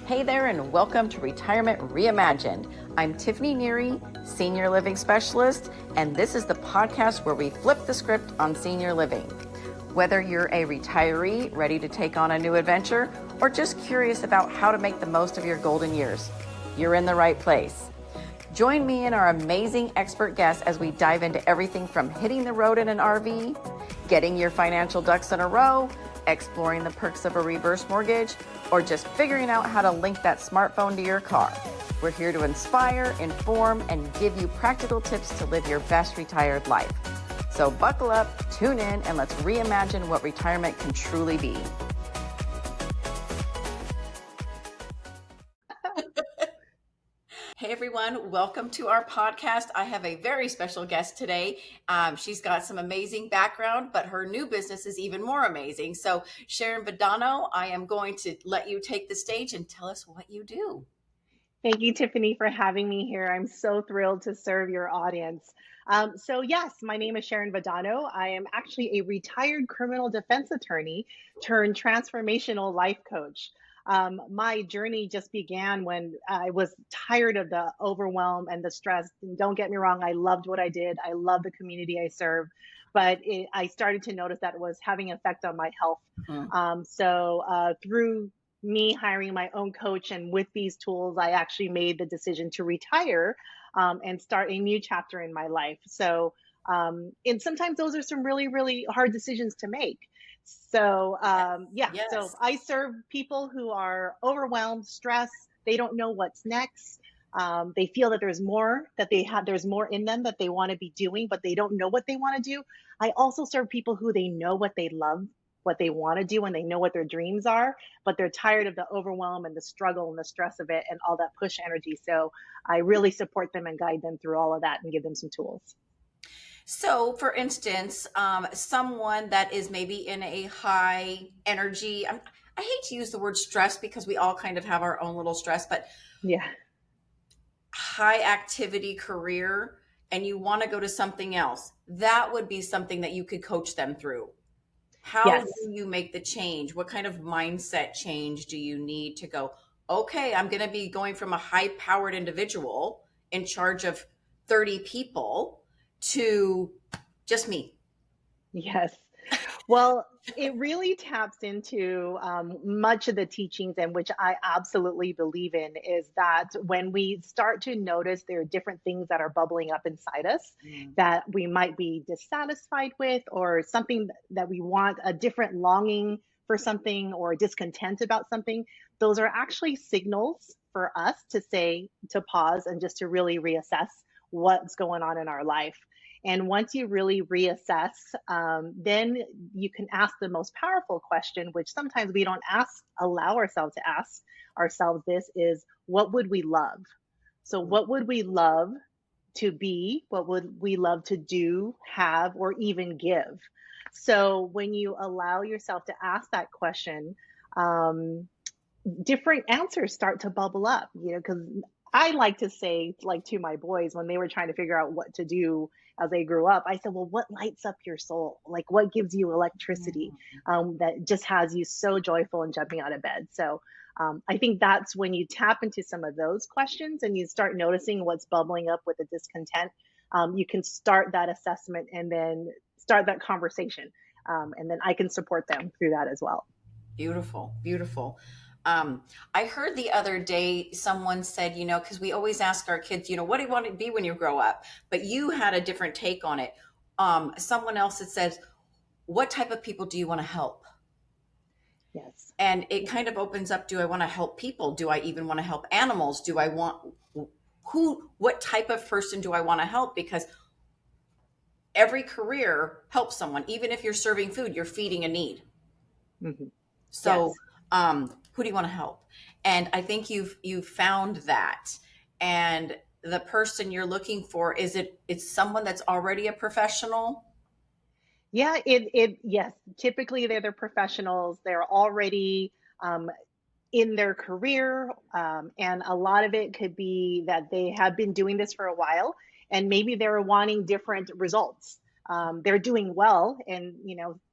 Hey there, and welcome to Retirement Reimagined. I'm Tiffany Neary, Senior Living Specialist, and this is the podcast where we flip the script on senior living. Whether you're a retiree ready to take on a new adventure or just curious about how to make the most of your golden years, you're in the right place. Join me and our amazing expert guests as we dive into everything from hitting the road in an RV, getting your financial ducks in a row, exploring the perks of a reverse mortgage, or just figuring out how to link that smartphone to your car. We're here to inspire, inform, and give you practical tips to live your best retired life. So buckle up, tune in, and let's reimagine what retirement can truly be. Hey everyone, welcome to our podcast. I have a very special guest today. She's got some amazing background, but her new business is even more amazing. So Sharon Vidano, I am going to let you take the stage and tell us what you do. Thank you, Tiffany, for having me here. I'm so thrilled to serve your audience. Yes, my name is Sharon Vidano. I am actually a retired criminal defense attorney turned transformational life coach. My journey just began when I was tired of the overwhelm and the stress. And don't get me wrong, I loved what I did. I love the community I serve, but I started to notice that it was having an effect on my health. Through me hiring my own coach and with these tools, I actually made the decision to retire and start a new chapter in my life. And sometimes those are some really, really hard decisions to make. So Yes. I serve people who are overwhelmed, stressed. They don't know what's next. They feel that there's more in them that they want to be doing, but they don't know what they want to do. I also serve people who they know what they love, what they want to do, and they know what their dreams are, but they're tired of the overwhelm and the struggle and the stress of it and all that push energy. So I really support them and guide them through all of that and give them some tools. So, for instance, someone that is maybe in a high energy, I hate to use the word stress because we all kind of have our own little stress, but Yeah. high activity career, and you want to go to something else, that would be something that you could coach them through. How Yes. do you make the change? What kind of mindset change do you need to go, okay, I'm going to be going from a high powered individual in charge of 30 people to just me? Yes. Well, it really taps into much of the teachings, and which I absolutely believe in, is that when we start to notice there are different things that are bubbling up inside us Mm. that we might be dissatisfied with, or something that we want, a different longing for something, or discontent about something, those are actually signals for us to pause and just to really reassess what's going on in our life. And once you really reassess, then you can ask the most powerful question, which sometimes we don't allow ourselves to ask ourselves. This is, what would we love? So, what would we love to be? What would we love to do, have, or even give? So, when you allow yourself to ask that question, um, different answers start to bubble up, because I like to say, like, to my boys when they were trying to figure out what to do as they grew up, I said, well, what lights up your soul? Like, what gives you electricity, that just has you so joyful and jumping out of bed? I think that's when you tap into some of those questions and you start noticing what's bubbling up with the discontent. You can start that assessment and then start that conversation. And then I can support them through that as well. Beautiful, beautiful. I heard the other day someone said, because we always ask our kids, what do you want to be when you grow up? But you had a different take on it. Someone else that says, what type of people do you want to help? Yes. And it kind of opens up, do I want to help people? Do I even want to help animals? What type of person do I want to help? Because every career helps someone. Even if you're serving food, you're feeding a need. Mm-hmm. So, Yes. who do you want to help? And I think you've found that. And the person you're looking for, it's someone that's already a professional? Yeah, yes, typically they're the professionals. They're already um, in their career. And a lot of it could be that they have been doing this for a while and maybe they're wanting different results. They're doing well and,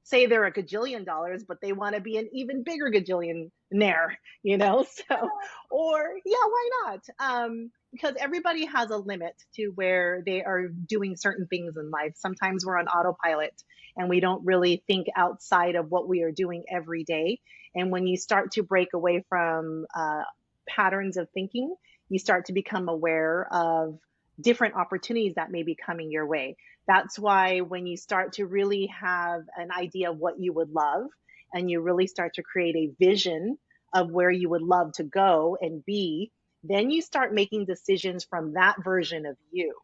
say they're a gajillion dollars, but they want to be an even bigger gajillion nair, you know? So, or yeah, why not? Because everybody has a limit to where they are doing certain things in life. Sometimes we're on autopilot and we don't really think outside of what we are doing every day. And when you start to break away from patterns of thinking, you start to become aware of different opportunities that may be coming your way. That's why when you start to really have an idea of what you would love, and you really start to create a vision of where you would love to go and be, then you start making decisions from that version of you.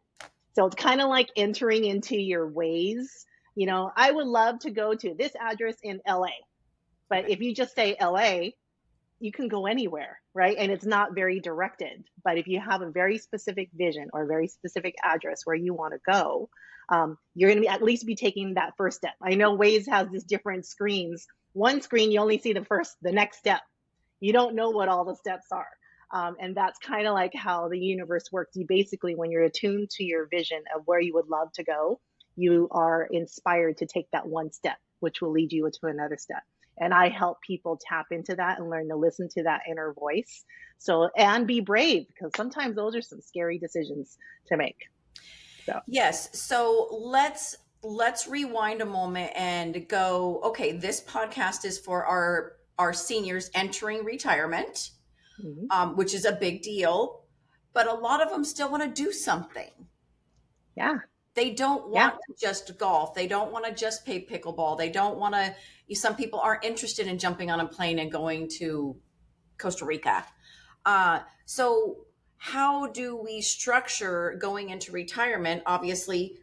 So it's kind of like entering into your ways. You know, I would love to go to this address in LA. But Right. if you just say LA, you can go anywhere, right? And it's not very directed. But if you have a very specific vision or a very specific address where you want to go, you're going to at least be taking that first step. I know Waze has these different screens. One screen, you only see the next step. You don't know what all the steps are. And that's kind of like how the universe works. You basically, when you're attuned to your vision of where you would love to go, you are inspired to take that one step, which will lead you to another step. And I help people tap into that and learn to listen to that inner voice. So, and be brave, because sometimes those are some scary decisions to make. So, Yes. So let's rewind a moment and go, okay, this podcast is for our seniors entering retirement, mhm. which is a big deal, but a lot of them still want to do something. Yeah, They don't yeah, want to just golf. They don't want to just play pickleball. They don't want to, some people aren't interested in jumping on a plane and going to Costa Rica. So how do we structure going into retirement? Obviously,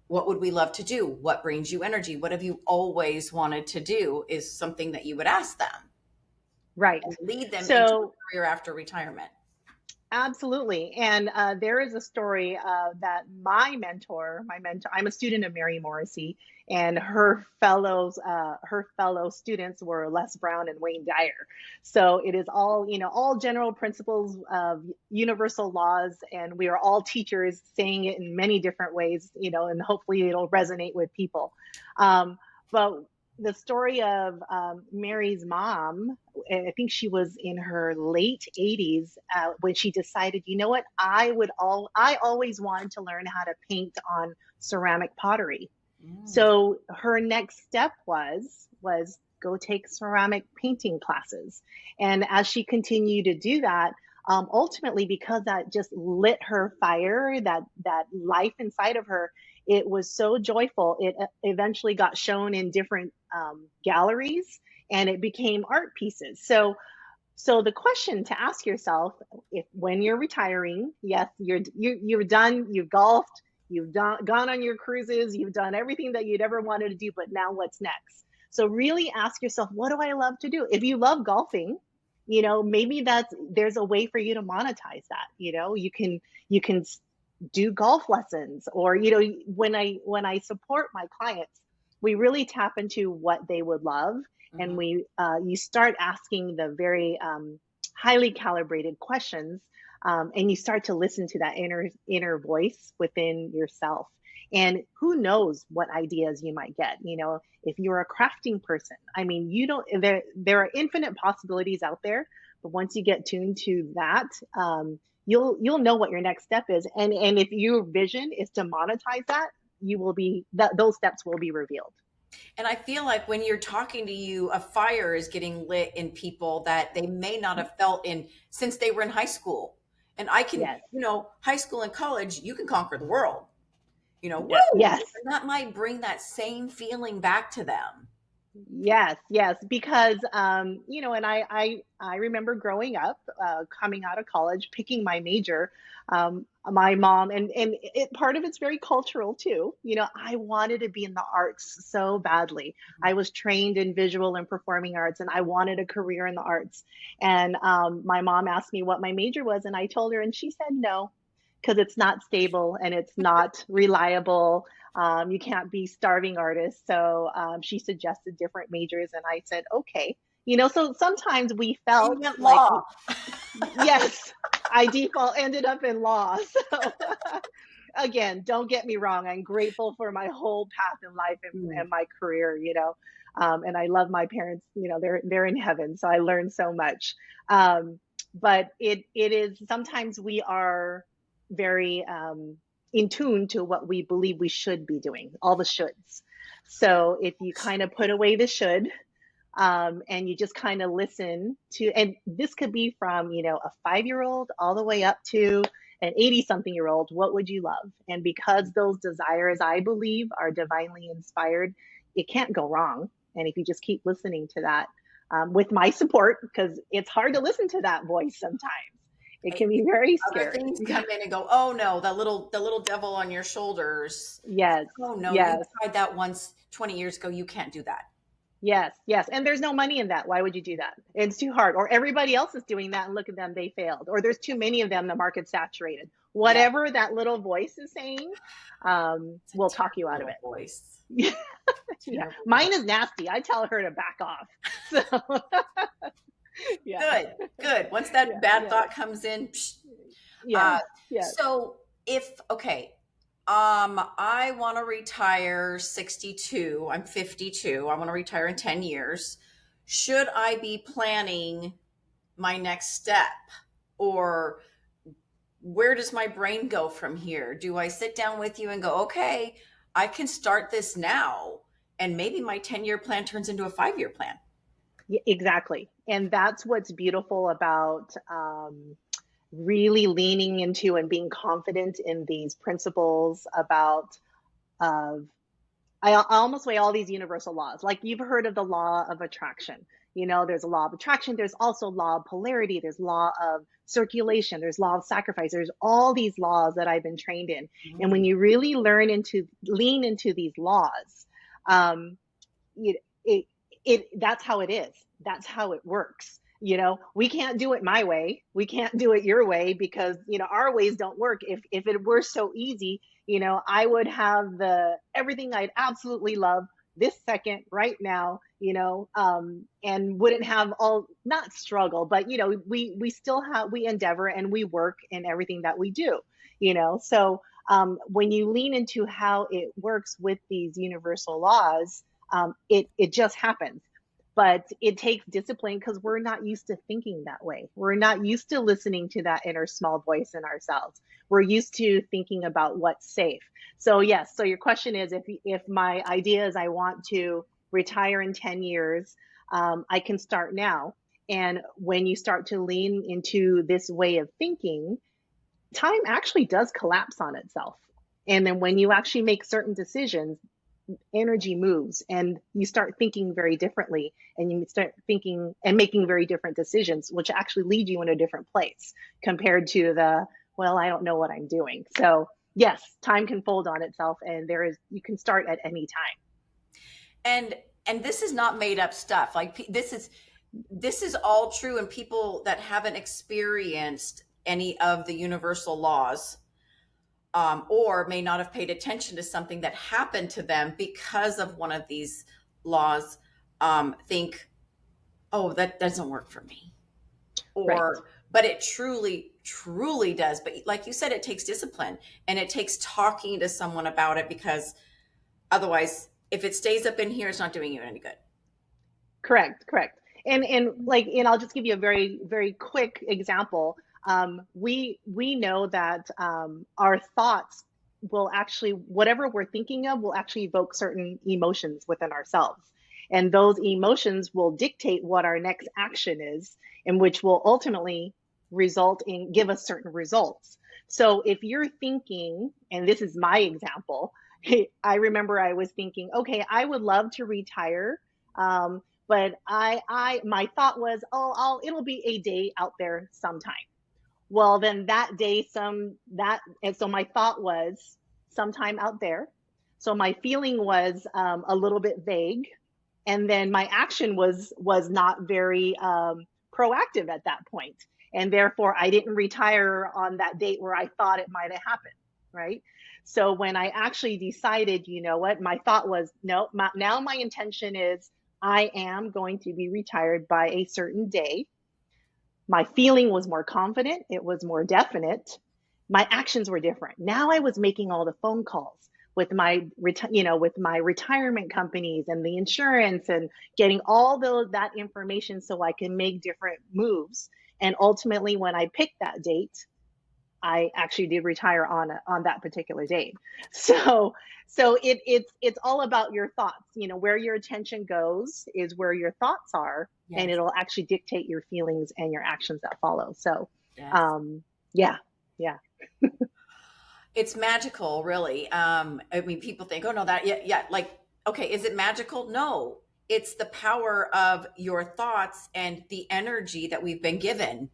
what would we love to do? What brings you energy? What have you always wanted to do is something that you would ask them right. and lead them into So, a career after retirement. absolutely. And there is a story that my mentor, I'm a student of Mary Morrissey, and her fellow students were Les Brown and Wayne Dyer. So it is all, you know, all general principles of universal laws, and we are all teachers saying it in many different ways, you know, and hopefully it'll resonate with people. But the story of Mary's mom, I think she was in her late 80s when she decided, you know what, I always wanted to learn how to paint on ceramic pottery. Mm. So her next step was go take ceramic painting classes. And as she continued to do that, ultimately, because that just lit her fire, that life inside of her, it was so joyful. It eventually got shown in different galleries, and it became art pieces. So the question to ask yourself, if when you're retiring, yes, you're done, you've golfed, gone on your cruises, you've done everything that you'd ever wanted to do, but now what's next? So really ask yourself, what do I love to do? If you love golfing, you know, maybe there's a way for you to monetize that. You know, you can do golf lessons, or you know, when I support my clients, we really tap into what they would love, and Mhm. you start asking the very highly calibrated questions, and you start to listen to that inner voice within yourself. And who knows what ideas you might get. You know, if you're a crafting person, I mean, you don't there are infinite possibilities out there, but once you get tuned to that, you'll know what your next step is. And if your vision is to monetize that, you will be that those steps will be revealed. And I feel like when you're talking to you, a fire is getting lit in people that they may not have felt in since they were in high school. And I can, Yes. high school and college, you can conquer the world, Yeah. woo! Yes. And that might bring that same feeling back to them. Yes, yes, because you know, and I remember growing up, coming out of college, picking my major. My mom, and it part of it's very cultural too. You know, I wanted to be in the arts so badly. I was trained in visual and performing arts, and I wanted a career in the arts. And my mom asked me what my major was, and I told her, and she said no, because it's not stable and it's not reliable. You can't be starving artists. So she suggested different majors, and I said, okay. You know, so sometimes we You felt meant like, law. yes, I default ended up in law. So again, don't get me wrong. I'm grateful for my whole path in life, Mm. and my career, you know. And I love my parents, they're in heaven. So I learned so much. Um, but it is sometimes we are very in tune to what we believe we should be doing, all the shoulds. So if you kind of put away the should, and you just kind of listen to, and this could be from, a 5-year old all the way up to an 80 something year old, what would you love? And because those desires, I believe, are divinely inspired, it can't go wrong. And if you just keep listening to that, with my support, because it's hard to listen to that voice sometimes. It can be very Other scary. things come in and go, oh no, the little devil on your shoulders. Yes, Oh no, you yes, tried that once 20 years ago. You can't do that. yes, yes. And there's no money in that. Why would you do that? It's too hard. Or everybody else is doing that and look at them, they failed. Or there's too many of them, the market's saturated. Yeah, Whatever that little voice is saying, it's a will talk you out of terrible little it. voice. Yeah. Terrible Mine little. is nasty. I tell her to back off. So yeah, Good, good. Once that yeah, bad yeah, thought comes in, psh. yes, Uh, yes. so if okay, I want to retire 62. I'm 52. I want to retire in 10 years. Should I be planning my next step, or where does my brain go from here? Do I sit down with you and go, okay, I can start this now, and maybe my 10-year plan turns into a 5-year plan? Exactly. And that's what's beautiful about really leaning into and being confident in these principles about of I almost weigh all these universal laws. Like you've heard of the law of attraction. There's a law of attraction. There's also law of polarity. There's law of circulation. There's law of sacrifice. There's all these laws that I've been trained in. And when Mm. you really lean into these laws, um, it, that's how it is. That's how it works. We can't do it my way. We can't do it your way because, our ways don't work. If it were so easy, I would have everything I'd absolutely love this second right now, and wouldn't have all, not struggle, but, we still we endeavor and we work in everything that we do, so, when you lean into how it works with these universal laws, it just happens. But it takes discipline because we're not used to thinking that way. We're not used to listening to that inner small voice in ourselves. We're used to thinking about what's safe. So yes, so your question is, if my idea is I want to retire in 10 years, I can start now. And when you start to lean into this way of thinking, time actually does collapse on itself. And then when you actually make certain decisions, energy moves and you start thinking very differently, and you start thinking and making very different decisions, which actually lead you in a different place compared to well, I don't know what I'm doing. So yes, time can fold on itself, and you can start at any time. And this is not made up stuff. Like this is all true, and people that haven't experienced any of the universal laws, or may not have paid attention to something that happened to them because of one of these laws, think, oh, that doesn't work for me. Right. But it truly, truly does. But like you said, it takes discipline, and it takes talking to someone about it, because otherwise, if it stays up in here, it's not doing you any good. Correct. And I'll just give you a very very quick example. We know that our thoughts will actually, whatever we're thinking of will actually evoke certain emotions within ourselves, and those emotions will dictate what our next action is, and which will ultimately result in give us certain results. So if you're thinking, and this is my example, I remember I was thinking, okay, I would love to retire, but my thought was, oh, it'll be a day out there sometime. Well, then that day, and so my thought was sometime out there. So my feeling was a little bit vague, and then my action was not very proactive at that point, and therefore I didn't retire on that date where I thought it might have happened, right? So when I actually decided, you know what, my thought was, no, now my intention is I am going to be retired by a certain day. My feeling was more confident, it was more definite. My actions were different. Now I was making all the phone calls. with my with my retirement companies and the insurance, and getting all that information so I can make different moves. And ultimately, when I picked that date, I actually did retire on that particular date. So it's all about your thoughts. Where your attention goes is where your thoughts are, and Yes. it'll actually dictate your feelings and your actions that follow. So Yes. yeah, yeah, It's magical, really. I mean, people think, oh no, that, yeah, yeah. Like, okay, is it magical? No, it's the power of your thoughts and the energy that we've been given.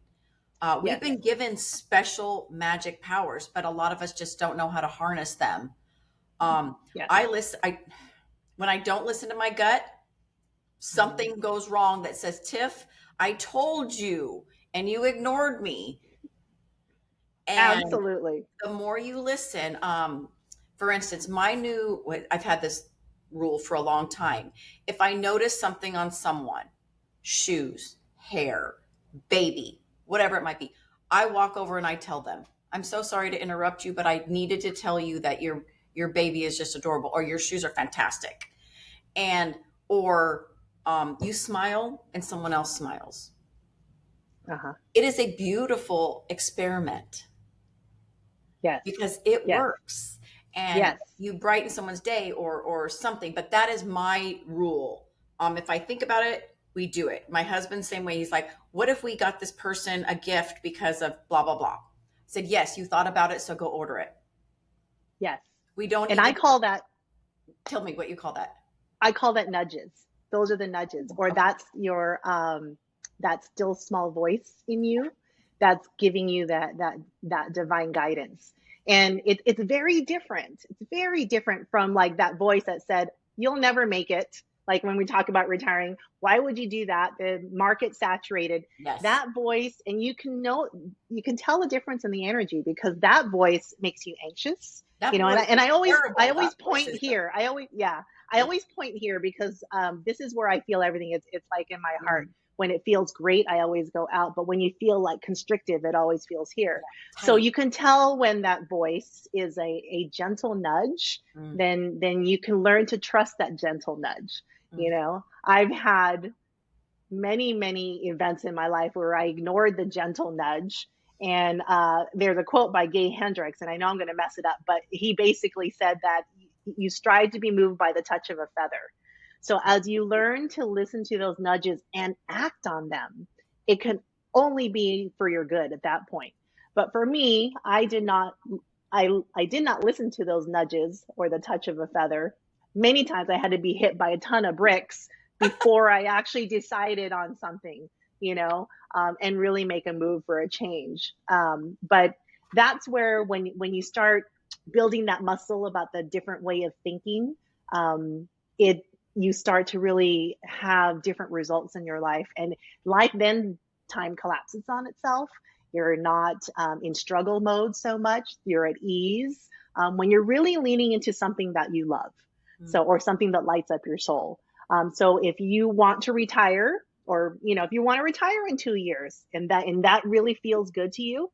We've yes, been given special magic powers, but a lot of us just don't know how to harness them. yes, I when I don't listen to my gut, mhm, something goes wrong that says, Tiff, I told you, and you ignored me. And absolutely. the more you listen, for instance, I've had this rule for a long time. If I notice something on someone, shoes, hair, baby, whatever it might be, I walk over and I tell them, I'm so sorry to interrupt you, but I needed to tell you that your baby is just adorable, or your shoes are fantastic. And or you smile and someone else smiles. Uh-huh. It is a beautiful experiment Yes, because it yes, works, and yes, you brighten someone's day or something. But that is my rule. If I think about it, we do it. My husband, same way. He's like, what if we got this person a gift because of blah blah blah? I said, yes, you thought about it, so go order it. yes. We don't And even tell me what you call that. I call that nudges. Those are the nudges, or Okay. that's your that still small voice in you that's giving you that divine guidance. And it's very different. It's very different from like that voice that said, "You'll never make it." Like when we talk about retiring, why would you do that? The market's saturated. Yes, That voice, and you can tell the difference in the energy, because that voice makes you anxious. that And voice and is I terrible. That always voice point is here. I always point here because this is where I feel everything. It's like in my heart. mm, When it feels great, I always go out. But when you feel like constrictive, it always feels here. yeah, So tight. you can tell when that voice is a gentle nudge, Mm, then you can learn to trust that gentle nudge. mm. I've had many events in my life where I ignored the gentle nudge. And there's a quote by Gay Hendricks, and I know I'm going to mess it up, but he basically said that you strive to be moved by the touch of a feather. So as you learn to listen to those nudges and act on them, it can only be for your good at that point. But for me, I did not listen to those nudges or the touch of a feather. Many times I had to be hit by a ton of bricks before I actually decided on something, and really make a move for a change. But that's where when you start building that muscle about the different way of thinking, it you start to really have different results in your life, and life then time collapses on itself. You're not in struggle mode so much. You're at ease when you're really leaning into something that you love, Mm. or something that lights up your soul. So if you want to retire, or if you want to retire in 2 years, and that really feels good to you,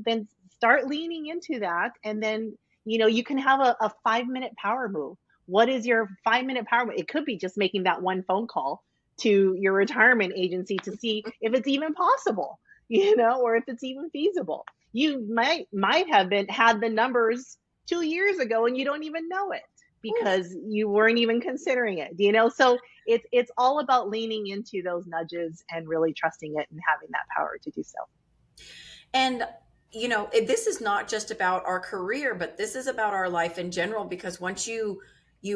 then start leaning into that. And then you can have a 5 minute power move. What is your 5 minute power move? It could be just making that one phone call to your retirement agency to see if it's even possible, or if it's even feasible. You might have been had the numbers 2 years ago and you don't even know it Oof. because you weren't even considering it. So it's all about leaning into those nudges and really trusting it and having that power to do so. And this is not just about our career, but this is about our life in general. Because once you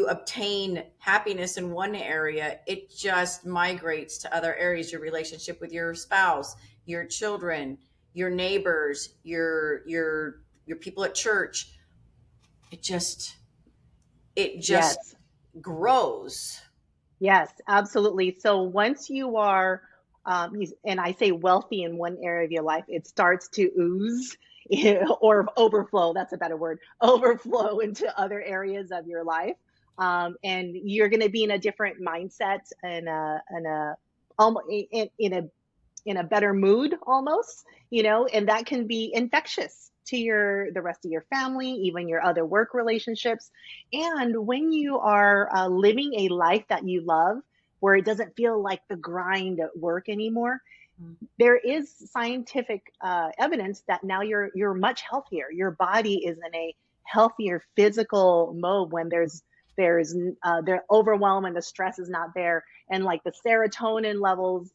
obtain happiness in one area, it just migrates to other areas. Your relationship with your spouse, your children, your neighbors, your people at church. It just it just Yes. grows. Yes, absolutely. So once you are, and I say wealthy in one area of your life, it starts to ooze or overflow. That's a better word. Overflow into other areas of your life, and you're going to be in a different mindset, and almost in a better mood almost, and that can be infectious to the rest of your family, even your other work relationships. And when you are living a life that you love, where it doesn't feel like the grind at work anymore, there is scientific evidence that now you're much healthier. Your body is in a healthier physical mode when there's the overwhelm and the stress is not there, and like the serotonin levels,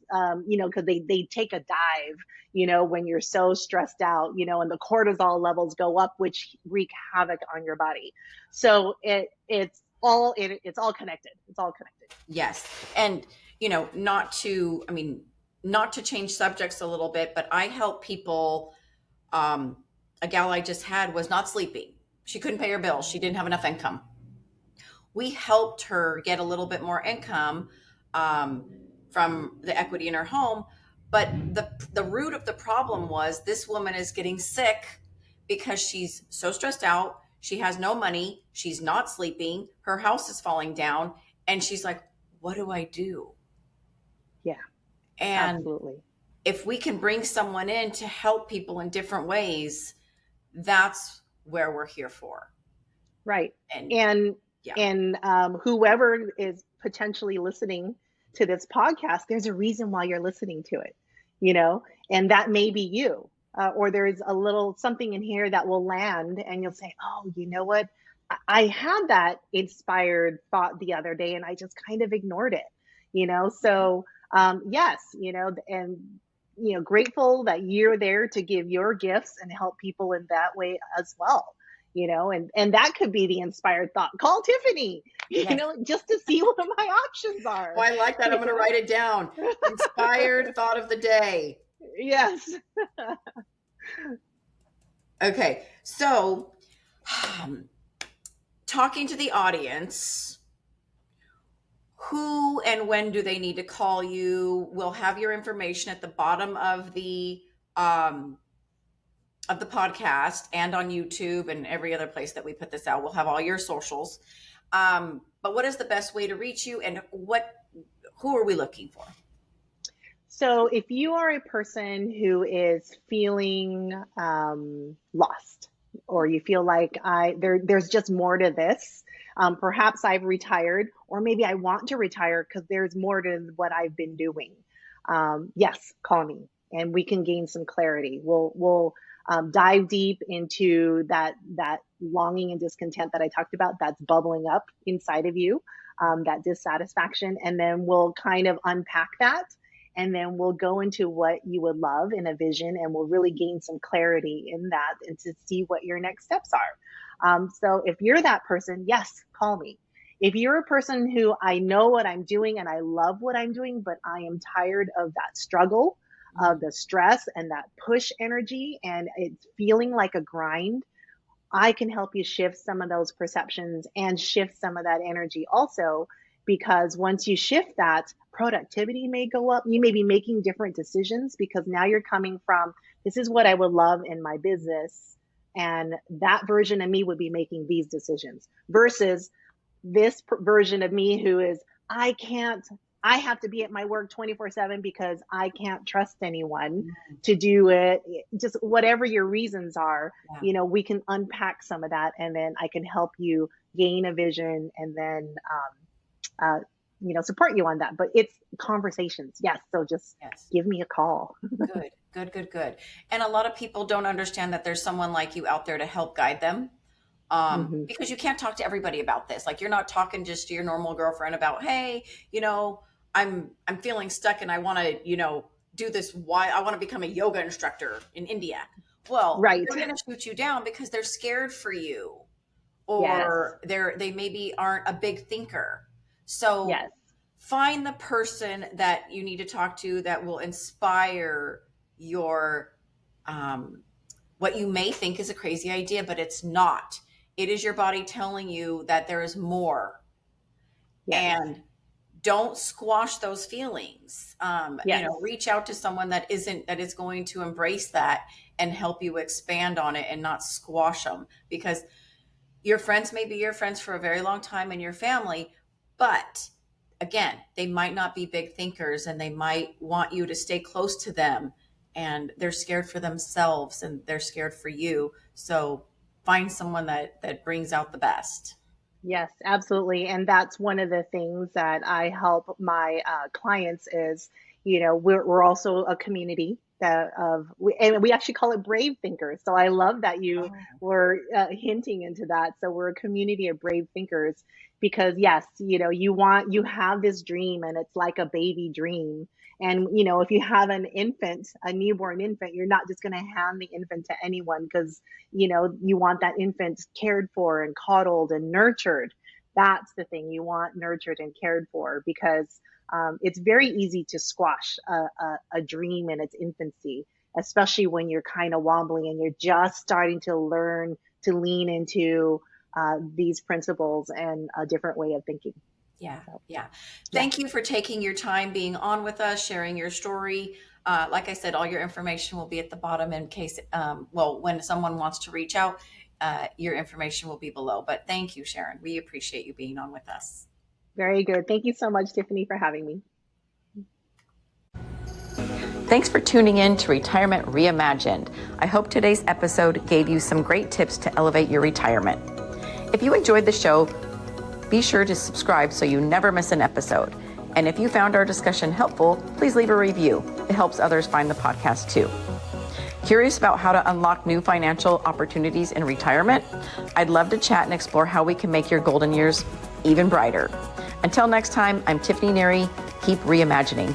because they take a dive, when you're so stressed out, and the cortisol levels go up, which wreak havoc on your body. So it's all connected. It's all connected. Yes. And, not to change subjects a little bit, but I help people. A gal I just had was not sleeping. She couldn't pay her bills. She didn't have enough income. We helped her get a little bit more income from the equity in her home. But the root of the problem was this woman is getting sick because she's so stressed out. She has no money. She's not sleeping. Her house is falling down. And she's like, what do I do? Yeah, And absolutely. if we can bring someone in to help people in different ways, that's where we're here for. Right. And And yeah, whoever is potentially listening to this podcast, there's a reason why you're listening to it, and that may be you. Or there's a little something in here that will land, and you'll say, "Oh, you know what? I had that inspired thought the other day, and I just kind of ignored it." So yes, and grateful that you're there to give your gifts and help people in that way as well. And that could be the inspired thought. Call Tiffany, yes. just to see what my options Oh, are. I like that. I'm going to write it down. Inspired thought of the day. Yes. Okay. So, talking to the audience, who and when do they need to call you? We'll have your information at the bottom um, of the podcast and on YouTube and every other place that we put this out. We'll have all your socials. But what is the best way to reach you, and who are we looking for? So if you are a person who is feeling lost, or you feel like there's just more to this, perhaps I've retired, or maybe I want to retire because there's more to what I've been doing. Yes, call me, and we can gain some clarity. We'll dive deep into that longing and discontent that I talked about, that's bubbling up inside of you, that dissatisfaction, and then we'll kind of unpack that, and then we'll go into what you would love in a vision, and we'll really gain some clarity in that and to see what your next steps are. So if you're that person, yes, call me. If you're a person who, I know what I'm doing and I love what I'm doing, but I am tired of that struggle, of the stress and that push energy, and it's feeling like a grind, I can help you shift some of those perceptions and shift some of that energy also, because once you shift that, productivity may go up. You may be making different decisions because now you're coming from, this is what I would love in my business. And that version of me would be making these decisions versus this version of me who is, I can't, I have to be at my work 24/7 because I can't trust anyone to do it. Just whatever your reasons are, Yeah. we can unpack some of that, and then I can help you gain a vision, and then support you on that. But it's conversations. Yes. So just Yes. give me a call. Good, good, good, good. And a lot of people don't understand that there's someone like you out there to help guide them. Hmm. Because you can't talk to everybody about this. Like, you're not talking just to your normal girlfriend about, hey, I'm feeling stuck and I want to, do this. Why I want to become a yoga instructor in India. Well, Right. they're going to shoot you down because they're scared for you, Yes. or they maybe aren't a big thinker. So Yes. find the person that you need to talk to that will inspire your what you may think is a crazy idea, but it's not. It is your body telling you that there is more. Yes. And don't squash those feelings. Yes. Reach out to someone that is going to embrace that and help you expand on it and not squash them, because your friends may be your friends for a very long time in your family, but again, they might not be big thinkers, and they might want you to stay close to them and they're scared for themselves and they're scared for you. So find someone that brings out the best. Yes, absolutely. And that's one of the things that I help my clients is, we're also a community and we actually call it brave thinkers. So I love that you Oh, were hinting into that. So we're a community of brave thinkers because yes, you have this dream and it's like a baby dream. And, if you have an infant, a newborn infant, you're not just going to hand the infant to anyone because you want that infant cared for and coddled and nurtured. That's the thing, you want nurtured and cared for because it's very easy to squash a dream in its infancy, especially when you're kind of wobbly and you're just starting to learn to lean into these principles and a different way of thinking. yeah, So, yeah. yeah, Thank you for taking your time, being on with us, sharing your story. Like I said, all your information will be at the bottom in case, when someone wants to reach out, your information will be below. But thank you, Sharon. We appreciate you being on with us. very good. Thank you so much, Tiffany, for having me. Thanks for tuning in to Retirement Reimagined. I hope today's episode gave you some great tips to elevate your retirement. If you enjoyed the show, be sure to subscribe so you never miss an episode. And if you found our discussion helpful, please leave a review. It helps others find the podcast too. Curious about how to unlock new financial opportunities in retirement? I'd love to chat and explore how we can make your golden years even brighter. Until next time, I'm Tiffany Neary. Keep reimagining.